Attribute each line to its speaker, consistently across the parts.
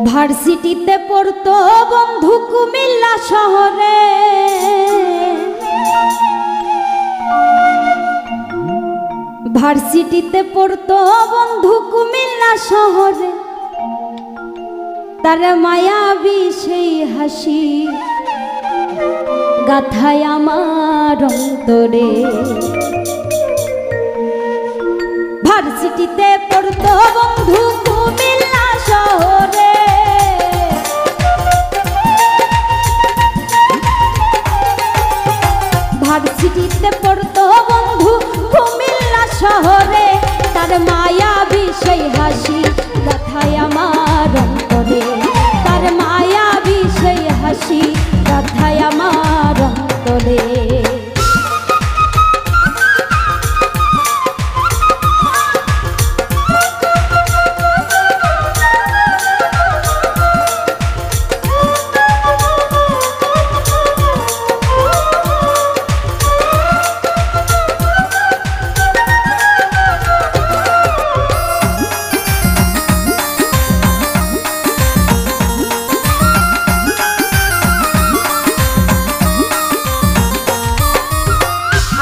Speaker 1: ভার্সিটিতে পড়তো বন্ধু কুমিল্লা শহরে, ভার্সিটিতে পড়তো বন্ধু কুমিল্লা শহরে। তার মায়াবী সেই হাসি গাথায় আমার অন্তরে। ভার্সিটিতে পড়তো বন্ধু কুমিল্লা শহরে, ভার্সিটিতে পড়তো বন্ধু কুমিল্লা শহরে। তার মায়াবী সেই হাসি গাথায় আমার অন্তরে, তার মায়াবী সেই হাসি গাথায় আমার অন্তরে।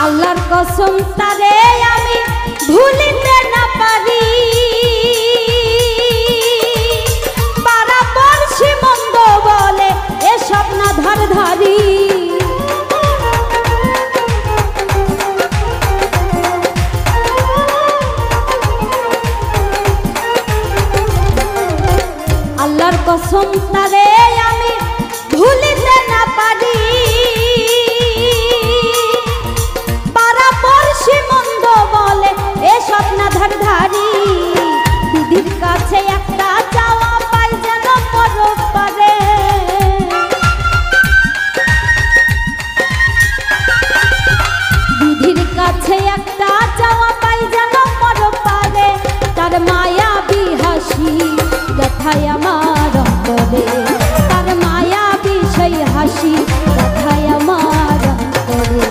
Speaker 1: আল্লাহর কসম তারে আমি ভুলিতে না পারি, পাড়াপড়শি মন্দ বলে এসব না ধারধারি। আল্লাহর কসম তারে আমি ভুলিতে না পারি, মন্দ বলে এসব না ধারধারি। দিদির কাছে একটা চাওয়া পাই যেন পরপারে, দিদির কাছে একটা চাওয়া পাই যেন পরপারে। তার মায়াবী হাসি গাথায় আমার অন্তরে, তার মায়াবী সেই হাসি গাথায় আমার অন্তরে।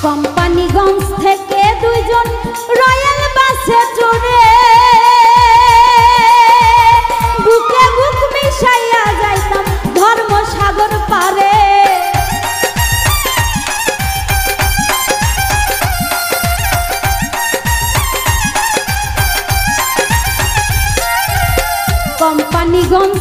Speaker 1: কোম্পানিগঞ্জ থেকে দুইজন রয়্যাল বাসে চড়ে বুকে বুক মিশাইয়া যাইতাম ধর্মসাগর পারে। কোম্পানিগঞ্জ